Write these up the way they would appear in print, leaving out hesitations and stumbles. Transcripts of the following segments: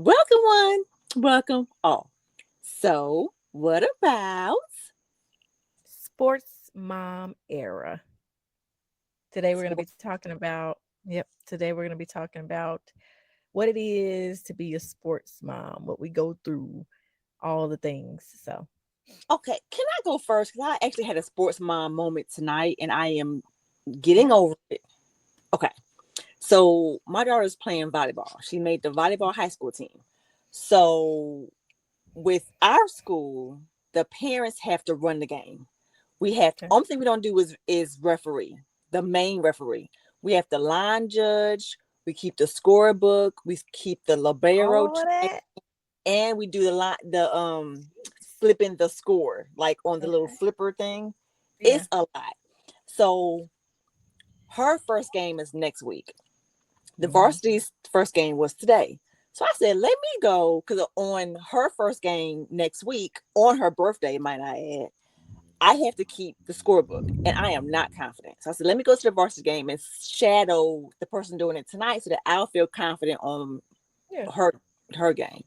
Welcome one, welcome all. So, what about Sports mom era. Today we're going to be sport? talking about, today we're going to be talking about what it is to be a sports mom, what we go through, all the things. So, Okay, can I go first? Because I actually had a sports mom moment tonight and I am getting over it. Okay, so my daughter's playing volleyball. She made the volleyball high school team. So, with our school, the parents have to run the game. We have okay. only thing we don't do is referee, the main referee. We have the line judge. We keep the scorebook. We keep the libero All of check, that. and we do the line flipping the score like on the little Okay. flipper thing. Yeah. It's a lot. So her first game is next week. The Hmm. varsity's first game was today. So I said, let me go because on her first game next week, on her birthday, might I add, I have to keep the scorebook, and I am not confident. So I said, let me go to the varsity game and shadow the person doing it tonight so that I'll feel confident on Yeah. her her game.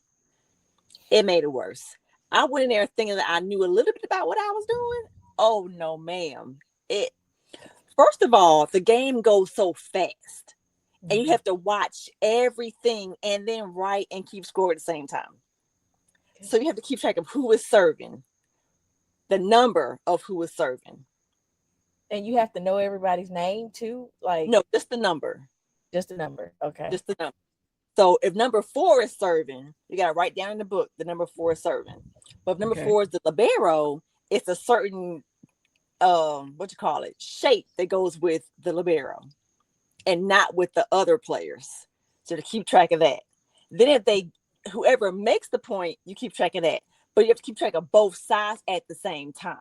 It made it worse. I went in there thinking that I knew a little bit about what I was doing. Oh no, ma'am. It First of all, the game goes so fast, and you Hmm. have to watch everything and then write and keep score at the same time. Okay. So you have to keep track of who is serving, the number of who is serving. And you have to know everybody's name too, like No, just the number. just a number. Okay. Just the number. So if number four is serving, you gotta write down in the book the number four is serving. But if number Okay. four is the libero, it's a certain what you call it shape that goes with the libero and not with the other players. So to keep track of that. Then if they whoever makes the point, you keep track of that. But you have to keep track of both sides at the same time.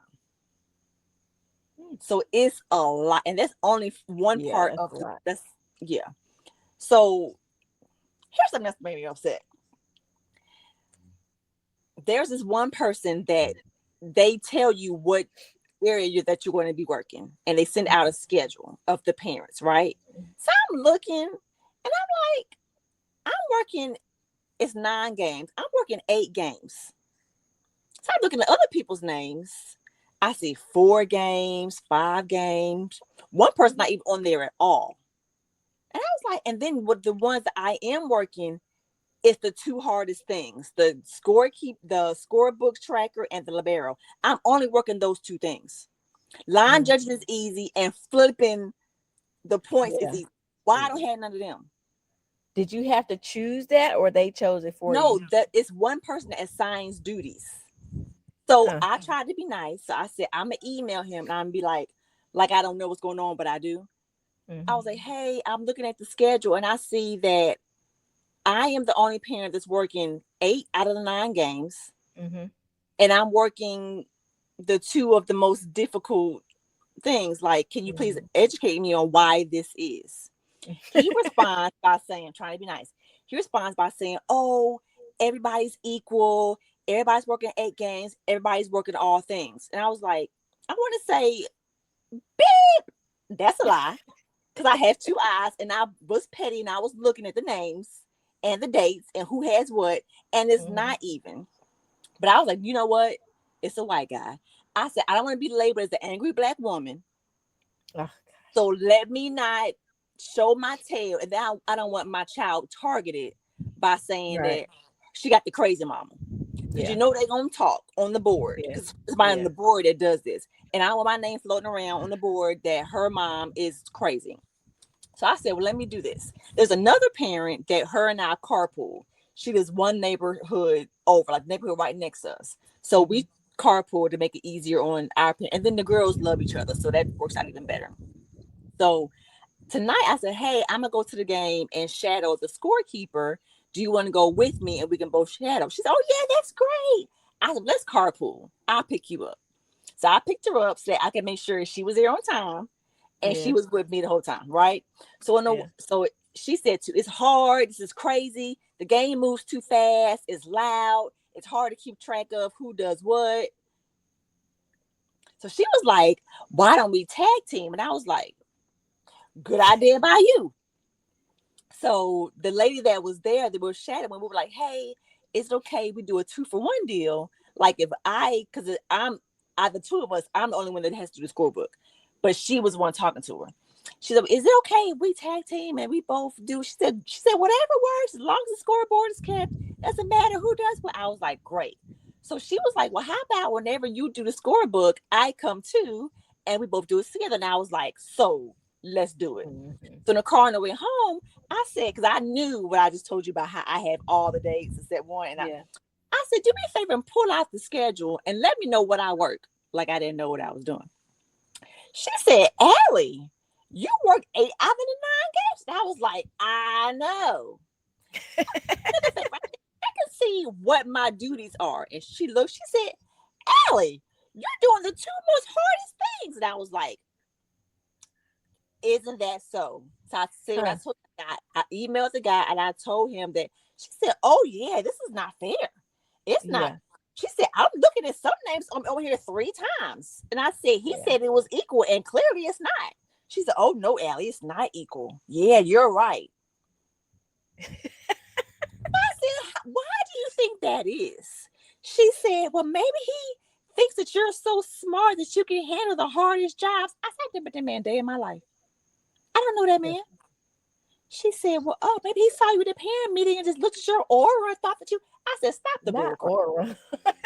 Hmm. So it's a lot, and that's only one Yeah, part that's of a the lot. that's yeah. So here's something that's made me upset. There's this one person that they tell you what that you're going to be working, and they send out a schedule of the parents, right? So I'm looking, and I'm like, I'm working. It's 9 games. I'm working 8 games. So I'm looking at other people's names. I see 4 games, 5 games. One person Mhm. not even on there at all. And I was like, and then with the ones that I am working, it's the two hardest things: the scorebook tracker, and the libero. I'm only working those 2 things. Line Mm. judging is easy, and flipping the points is Yeah. easy. Why I don't have none of them? Did you have to choose that or they chose it for No, you? that it's one person that assigns duties. So Huh. I tried to be nice. So I said I'm gonna email him and I'm gonna be like I don't know what's going on, but I do. I Hmm. was like, hey, I'm looking at the schedule and I see that I am the only parent that's working 8 out of the 9 games, Hmm. and I'm working the two of the most difficult things. Like, can you please Hmm. educate me on why this is? He responds by saying, trying to be nice. He responds by saying, oh, everybody's equal. Everybody's working 8 games. Everybody's working all things. And I was like, I want to say, beep, that's a lie. Because I have 2 eyes and I was petty and I was looking at the names and the dates and who has what. And it's Hmm. not even. But I was like, you know what? It's a white guy. I said, I don't want to be labeled as the angry black woman. Oh So gosh. let me not show my tail. And then I don't want my child targeted by saying Right. that she got the crazy mama. Because you Yeah. know they're going to talk on the board. Yeah. Because it's somebody on Yeah. the board that does this. And I don't want my name floating around on the board that her mom is crazy. So I said, well, let me do this. There's another parent that her and I carpool. She lives one neighborhood over, like neighborhood right next to us. So Hmm. we carpool to make it easier on our parent. And then the girls love each other. So that works out even better. So tonight I said, hey, I'm gonna go to the game and shadow the scorekeeper. Do you want to go with me and we can both shadow? She said, oh yeah, that's great. I said, let's carpool. I'll pick you up. So I picked her up so that I could make sure she was there on time and she Yeah. was with me the whole time, right? So Yeah. she said to it's hard, this is crazy, the game moves too fast, it's loud, it's hard to keep track of who does what. So she was like, why don't we tag team? And I was like, good idea by you. So the lady that was there, they were chatting when we were like, "Hey, is it okay we do a 2-for-1 deal? Like if because I'm the two of us, I'm the only one that has to do the scorebook, but she was the one talking to her. She said, "Is it okay if we tag team and we both do?" She said, "Whatever works, as long as the scoreboard is kept, doesn't matter who does what." I was like, "Great." So she was like, "Well, how about whenever you do the scorebook, I come too, and we both do it together." And I was like, "So let's do it." Mhm. So in the car on the way home, I said, because I knew what I just told you about how I have all the dates except one. And Yeah. I said, "Do me a favor and pull out the schedule and let me know what I work." Like I didn't know what I was doing. She said, "Allie, you work 8 out of the 9 games." And I was like, "I know." I said, "I can see what my duties are." And she looked, she said, "Allie, you're doing the two most hardest things." And I was like, "Isn't that so?" So I said, when I Huh. told the guy, I emailed the guy and I told him that. She said, "Oh yeah, this is not fair. It's not." Yeah. She said, "I'm looking at some names over here 3 times." And I said, "He Yeah. said it was equal and clearly it's not." She said, "Oh no, Allie, it's not equal." Yeah, you're right. I said, "Why do you think that is?" She said, "Well, maybe he thinks that you're so smart that you can handle the hardest jobs." I said, "But that man day in my life. I don't know that Yeah. man." She said, "Well, oh, maybe he saw you at the parent meeting and just looked at your aura and thought that you." I said, "Stop the Not bull crap." aura.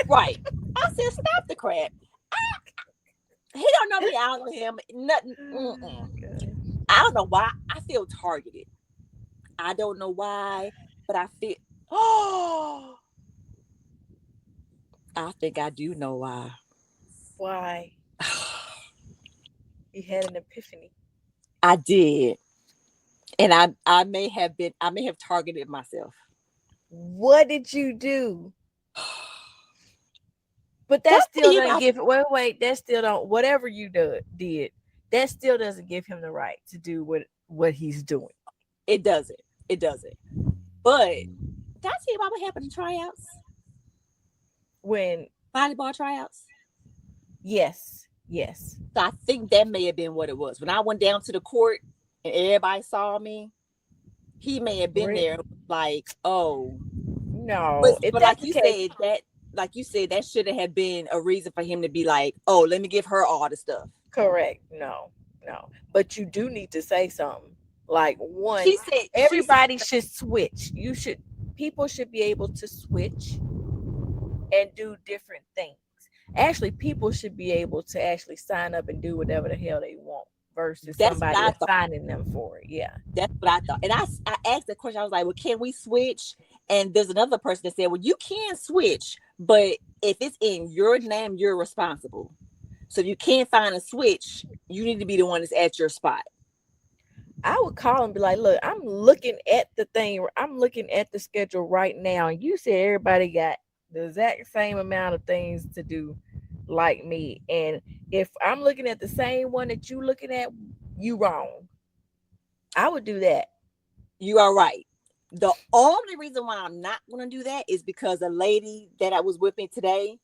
Right. I said, "Stop the crap." He don't know me. I don't know him. Nothing. Mm-mm. Okay. I don't know why. I feel targeted. I don't know why, but I feel. Oh, I think I do know why. Why? You had an epiphany. I did, and I may have targeted myself. What did you do? But that That's still you. doesn't give wait, that still don't whatever you did, that still doesn't give him the right to do what he's doing. It doesn't. It doesn't. But did I tell you about what happened in tryouts? When Volleyball tryouts. yes, yes. So I think that may have been what it was. When I went down to the court and everybody saw me, he may have been there like, "Oh." But No, if but that's the case, like you said, that should have been a reason for him to be like, "Oh, let me give her all the stuff." correct. No, no. But you do need to say something. Like one, She said everybody should switch. People should be able to switch and do different things. Actually, people should be able to actually sign up and do whatever the hell they want versus that's what somebody I thought. assigning them for it. Yeah. That's what I thought. And I asked that question. I was like, "Well, can we switch?" And there's another person that said, "Well, you can switch, but if it's in your name, you're responsible. So if you can't find a switch, you need to be the one that's at your spot." I would call and be like, look, I'm looking at the thing, I'm looking at the schedule right now. And you said everybody got the exact same amount of things to do like me. And if I'm looking at the same one that you looking at, you wrong. I would do that. You are right. The only reason why I'm not going to do that is because a lady that I was with me today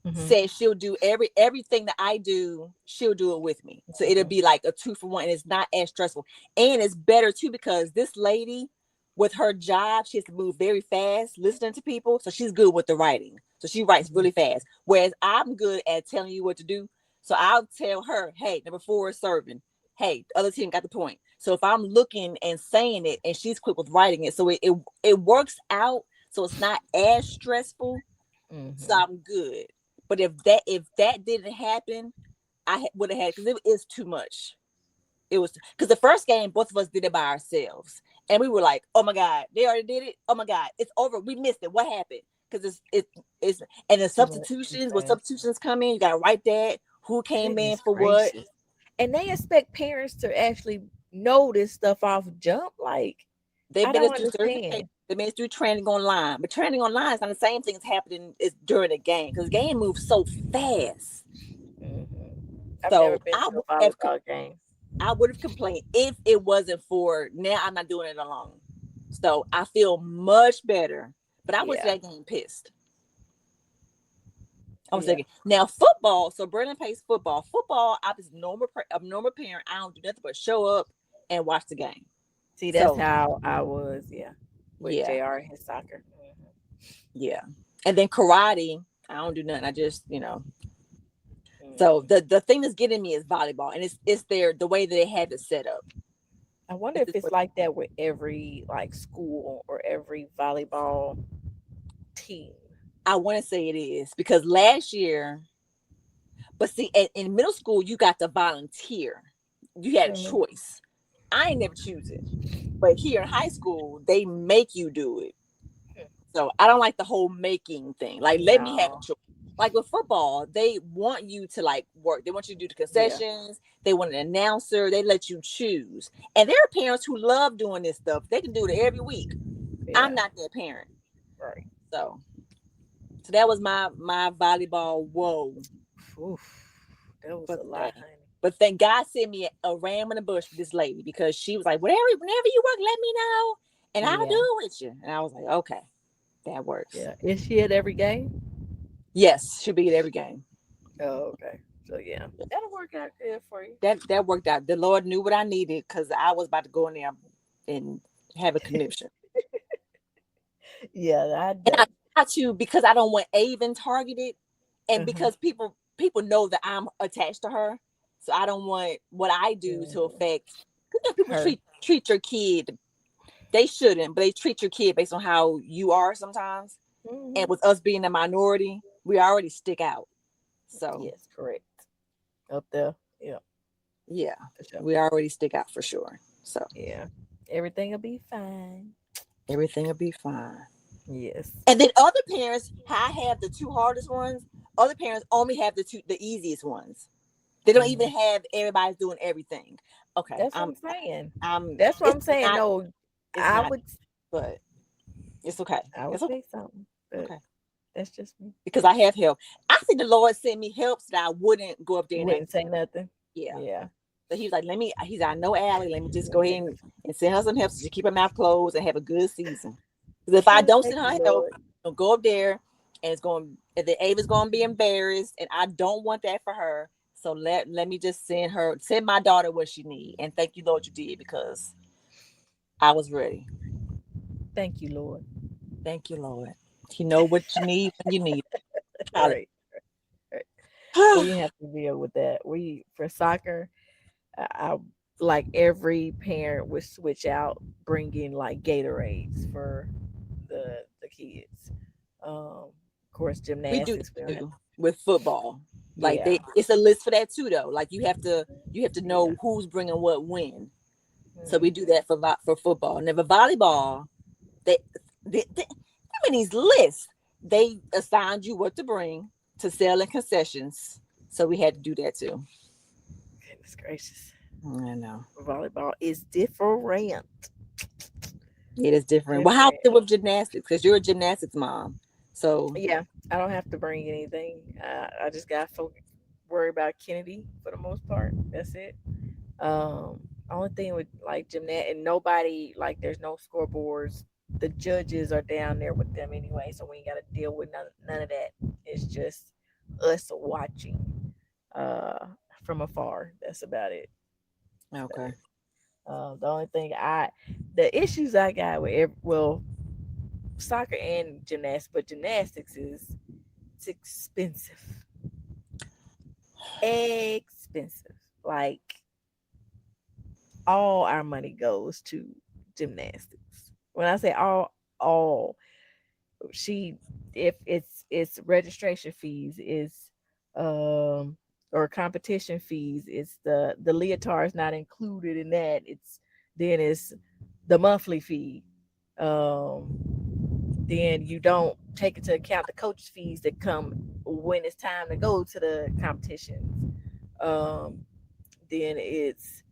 Hmm. said she'll do everything that I do, she'll do it with me. So it'll be like a 2-for-1 and it's not as stressful. And it's better too because this lady with her job, she has to move very fast listening to people. So she's good with the writing. So she writes Hmm. really fast. Whereas I'm good at telling you what to do. So I'll tell her, "Hey, number 4 is serving. Hey, the other team got the point." So if I'm looking and saying it and she's quick with writing it, so it works out. So it's not as stressful. So Hmm. I'm good. But if that didn't happen, I would have had because it is too much. It was because the first game both of us did it by ourselves, and we were like, "Oh my god, they already did it! Oh my god, it's over. We missed it. What happened?" Because it's and the Too much too substitutions when fast. substitutions come in, you gotta write that who came in Goodness for what. gracious. And they expect parents to actually know this stuff off jump. Like, They I made don't us do certification. understand. They made us do training online, but training online is not the same thing as happening is during the game because the game moves so fast. Hmm. I've never So been to a volleyball game. I would have complained if it wasn't for now. I'm not doing it alone. So I feel much better. But I went to Yeah, that game pissed. I was yeah. thinking now football. So Brennan plays football. Football, I was a normal parent. I don't do nothing but show up and watch the game. See, that's So how I was, yeah, with yeah, JR and his soccer. yeah. And then karate, I don't do nothing. I just, so Hmm. the thing that's getting me is volleyball, and it's the way that they have it set up. I wonder It's if just, it's like that with every like school or every volleyball team. I want to say it is because last year, but see, in middle school you got to volunteer. You had a Hmm. choice. I ain't never choose it, but here in high school they make you do it. So I don't like the whole making thing. Like, let me have a No. choice. Like with football, they want you to like work. They want you to do the Yeah. concessions. They want an announcer. They let you choose. And there are parents who love doing this stuff. They can do it every week. I'm Yeah. not that parent. Right. So that was my volleyball whoa Oof. That was for a the lot, day. honey. But thank God sent me a ram in the bush for this lady because she was like, whenever you work, let me know. And I'll do Yeah. it with you. And I was like, okay, that works. Yeah. Is she at every game? Yes, she'll be at every game. Oh, okay. So yeah, that'll work out good for you. That worked out. The Lord knew what I needed because I was about to go in there and have a conniption. Yeah, I And I don't. got to because I don't want Avon targeted, and Uh-huh. because people know that I'm attached to her, so I don't want what I do to Mm, affect. Because people her. treat your kid, they shouldn't, but they treat your kid based on how you are sometimes. And Hmm. with us being a minority, we already stick out. So Yes, correct. Up there. Yeah, yeah, for sure. we already stick out for sure. So Yeah. Everything will be fine. everything will be fine. Yes. And then other parents, I have the two hardest ones. Other parents only have the easiest ones. They don't even Hmm. have everybody's doing everything. Okay, That's what I'm saying. I'm. That's what It's I'm saying. not. No, It's I not. would But it's okay. I would It's okay. say something, but Okay. that's just me. Because I have help. I think the Lord sent me help so that I wouldn't go up there You and act. wouldn't say nothing. Yeah. Yeah. So he was like, let me. He's like, I know Allie. Let me just go ahead and send her some help so she keep her mouth closed and have a good season. Because if I Oh, don't thank send you, her help, Lord. I'll go up there and it's going. The Ava's going to be embarrassed, and I don't want that for her. So let me just send my daughter what she need. And thank you, Lord, you did because I was ready. Thank you, Lord. Thank you, Lord. You know what you need when you need it. Right. Right. We have to deal with that. We for soccer, I like every parent would switch out bringing like Gatorades for the kids. Of course, We do gymnastics. We that don't have. too with football. Like Yeah. it's a list for that too, though. Like you have to Yeah. know who's bringing what when. So we do Hmm. that for football. Never volleyball. They, I mean these lists. They assigned you what to bring to sell in concessions. So we had to do that too. Goodness gracious. I know Volleyball is different. it is different. Well, how's Different. it with gymnastics? Because you're a gymnastics mom. So Yeah, I don't have to bring anything. I just got to worry about Kennedy for the most part. That's it. Only thing with like gymnast and nobody like there's no scoreboards. The judges are down there with them anyway, so we ain't got to deal with none of that. It's just us watching uh from afar. That's about it. That's about okay, it. The only thing the issues I got with soccer and gymnastics, but gymnastics is it's expensive, expensive. Like all our money goes to gymnastics. When I say all she if it's registration fees is um or competition fees, it's the leotard is not included in that. It's then it's the monthly fee. Then you don't take into account the coach fees that come when it's time to go to the competitions. Um, then it's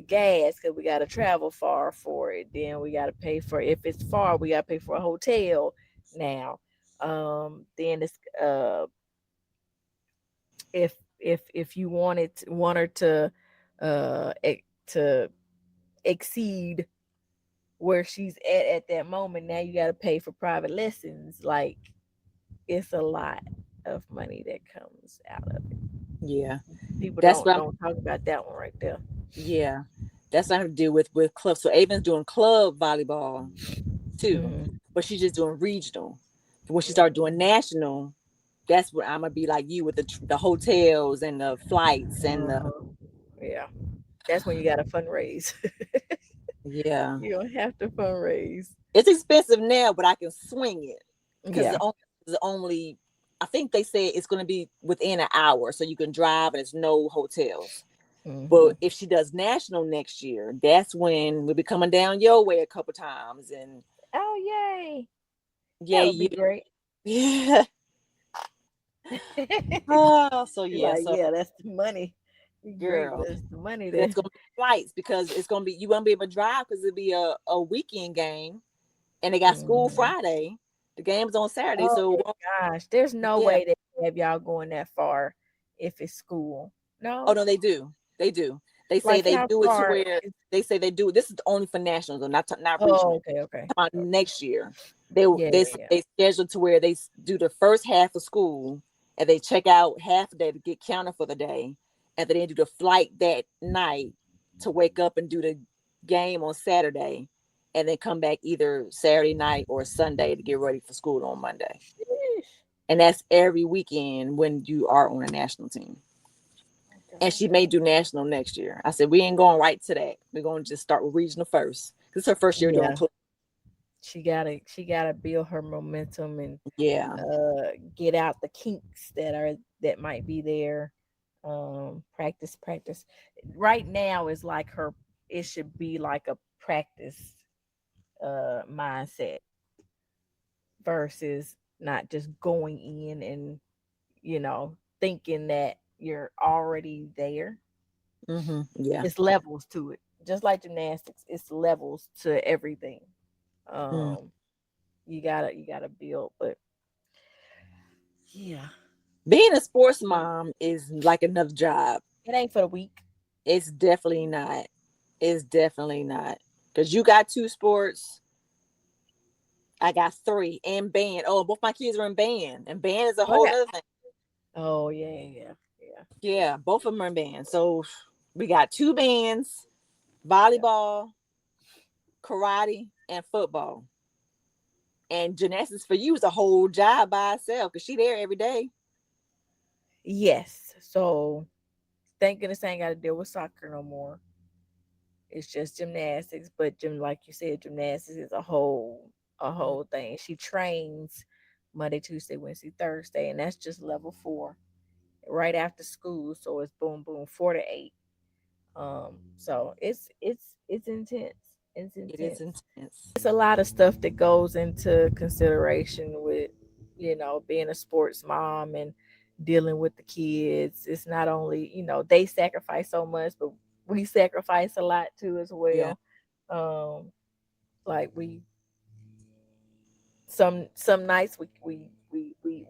gas because we got to travel far for it. Then we got to pay for if it's far, we got to pay for a hotel now. Then it's if you want her to to exceed where she's at that moment, now you got to pay for private lessons. Like it's a lot of money that comes out of it. yeah, People that's what I'm. don't talk about that one right there. Yeah, That's not have to deal with club. So Avon's doing club volleyball too, Mm-hmm. but she's just doing regional. When she started doing national, that's what I'm gonna be like you with the hotels and the flights and the Uh-huh. Yeah, that's when you got to fundraise. yeah. You don't have to fundraise. It's expensive now, but I can swing it because Yeah. the only I think they say it's gonna be within an hour, so you can drive and there's no hotels. Mm-hmm. But if she does national next year, that's when we'll be coming down your way a couple times and Oh, yay. yeah, That would be you great. yeah. Oh, so You're yeah, like, so yeah, that's the money. Be great, girl, but it's the money that's that. gonna be flights because it's gonna be you won't be able to drive because it'll be a weekend game and they got school Mhm. Friday. The game's on Saturday, Oh so my gosh, there's no yeah. way they have y'all going that far if it's school. Oh No? no, they do. They do. They say Like they how do it to far where is they say they do. This is only for nationals, though, not Oh, regional. okay, okay. About Okay. next year, they Yeah, they yeah, they schedule to where they do the first half of school and they check out half a day to get counted for the day, and then they do the flight that night to wake up and do the game on Saturday, and then come back either Saturday night or Sunday to get ready for school on Monday. yeah. And that's every weekend when you are on a national team. And she may Okay. do national next year. I said, we ain't going right to that. We're going to just start with regional first. This is her first year doing Yeah. club. She gotta build her momentum and Yeah. get out the kinks that might be there. Practice. Right now is like her it should be like a practice mindset versus not just going in and thinking that you're already there. Yeah. It's levels to it. Just like gymnastics, it's levels to everything. Mm. Um you gotta build, but yeah, Being a sports mom is like another job. it ain't for the weak. It's definitely not. It's definitely not. Because you got two sports. I got three and band. Oh, both my kids are in band. And band is a whole Okay. other thing. Oh yeah, yeah, yeah, Yeah, both of them are in band. So we got two bands, yeah. volleyball, karate, and football. And gymnastics for you is a whole job by itself because she there every day. Yes. So thank goodness I ain't got to deal with soccer no more. It's just gymnastics, but like you said, gymnastics is a whole thing. She trains Monday, Tuesday, Wednesday, Thursday, and that's just level 4 right after school. So it's boom, boom, 4 to 8. So it's intense. It's It is intense. intense. It's a lot of stuff that goes into consideration with being a sports mom and dealing with the kids. It's not only they sacrifice so much, but we sacrifice a lot too as Yeah. well. um like some nights we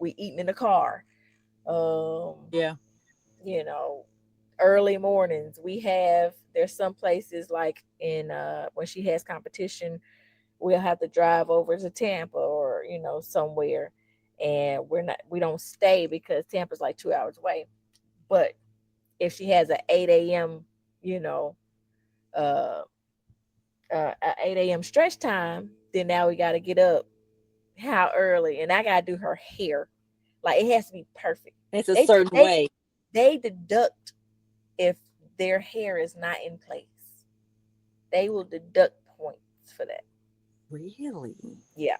eating in the car. um Yeah. you know Early mornings there's some places like in when she has competition, we'll have to drive over to Tampa or somewhere, and we don't stay because Tampa's like 2 hours away. But if she has a 8 a.m. you know uh, a 8 a.m. stretch time, then now we got to get up how early, and I got to do her hair. Like it has to be perfect. It's a They certain they way. they deduct if their hair is not in place. They will deduct points for that. Really? Yeah,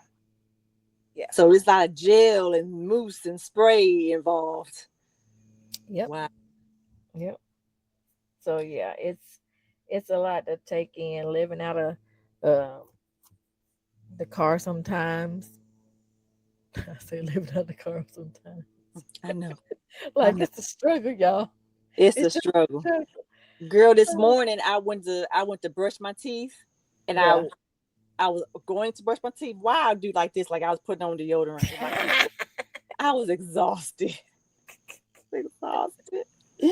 yeah, So it's not a gel and mousse and spray involved. yep, Wow. yep. So yeah, it's a lot to take in living out of uh, the car sometimes. I say living out of the car sometimes. I know. I Like know. it's a struggle, y'all. It's It's a just a struggle. struggle. Girl, this Oh, morning I went to brush my teeth and I yeah. I was going to brush my teeth. Why I do like this? Like I was putting on deodorant with my teeth. I was exhausted. Exhausted. Yeah.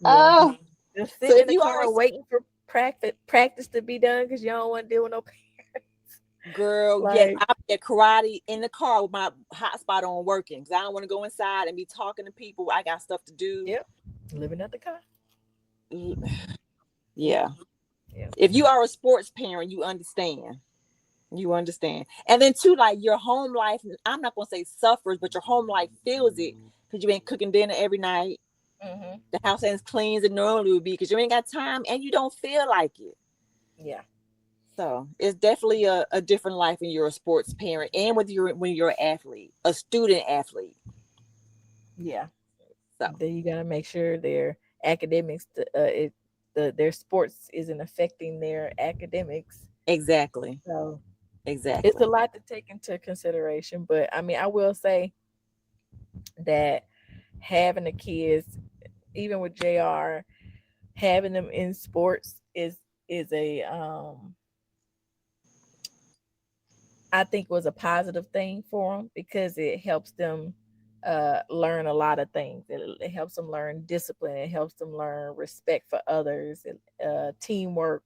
Oh, Just so sitting if in the you are car waiting for practice to be done because you don't want to deal with no girl, yes, like I'm at karate in the car with my hotspot on working because I don't want to go inside and be talking to people. I got stuff to do. yep. Living out the car. Yeah. Yeah. If you are a sports parent, you understand. You understand. And then too, like your home life, I'm not gonna say suffers, but your home life feels it because you ain't cooking dinner every night. Hmm. The house ain't as clean as it normally would be because you ain't got time and you don't feel like it. Yeah. So it's definitely a different life when you're a sports parent and when you're an athlete, a student athlete. Yeah. So Then you got to make sure their academics, their sports isn't affecting their academics. exactly. So it's a Exactly. lot to take into consideration. But I mean, I will say that having the kids, even with Jr. having them in sports is a I think was a positive thing for them because it helps them learn a lot of things. It helps them learn discipline. It helps them learn respect for others, teamwork.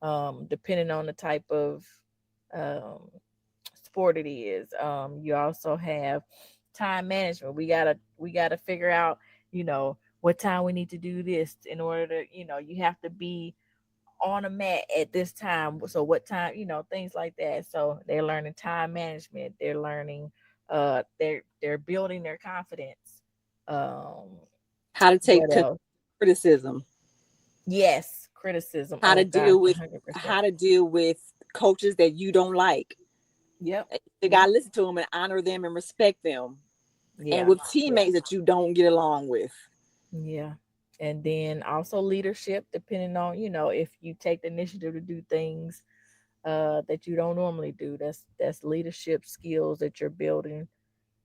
Depending on the type of um, sport it is. You also have time management. We gotta figure out, what time we need to do this in order to, you have to be on a mat at this time. So what time, things like that. So they're learning time management. They're learning they're building their confidence. Um How to take what else? criticism, Yes, criticism. how Oh to gosh, deal with 100%. how to deal with coaches that you don't like. Yep. You Yep. gotta listen to them and honor them and respect them. And Yeah. with Yeah. teammates that you don't get along with. Yeah. And then also leadership, depending on, if you take the initiative to do things that you don't normally do. That's leadership skills that you're building.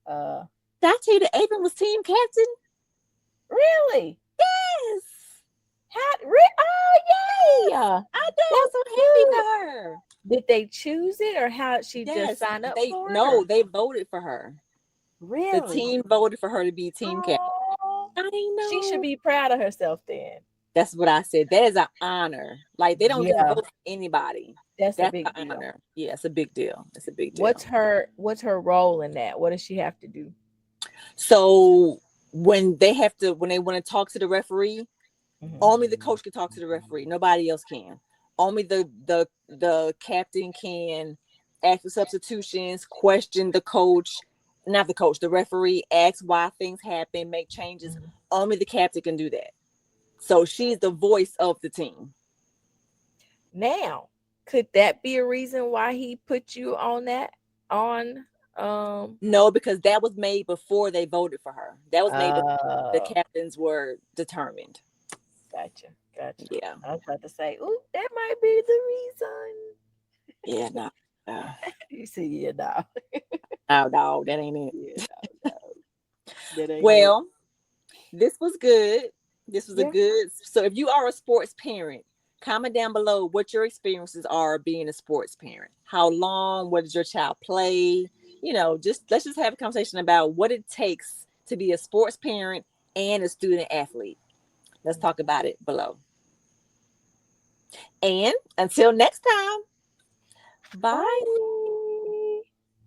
Uh Did I tell you that Avon was team captain? Really? Yes. Oh yay! Yes. I know. I'm That's so happy good. for her. Did they choose it or how she just Yes. signed up They for it no, or they voted for her. The really? team voted for her to be team captain. Oh, I she should know. be proud of herself then. That's what I said. That is an honor. Like they don't just Yeah, vote for anybody. that's a That's big an deal. honor. Yeah, it's a big deal. It's a big What's deal. her what's her role in that? What does she have to do? So when they want to talk to the referee, only Hmm. the coach can talk to the referee. Nobody else can. Only the captain can ask for substitutions, question the coach, not the coach, the referee, ask why things happen, make changes. Hmm. Only the captain can do that. So she's the voice of the team. Now, could that be a reason why he put you on that on um No, because that was made before they voted for her. That was made before the uh captains were determined. gotcha, gotcha. Yeah. I was about to say, "Ooh, that might be the reason." Yeah, no. Uh, You see, yeah, no, no, no, that ain't it. yeah, no, that ain't it. Well, this was good. This was a Yeah. good. So, if you are a sports parent, comment down below what your experiences are being a sports parent. How long? What does your child play? Just let's just have a conversation about what it takes to be a sports parent and a student athlete. Let's talk about it below. And until next time, bye. Bye.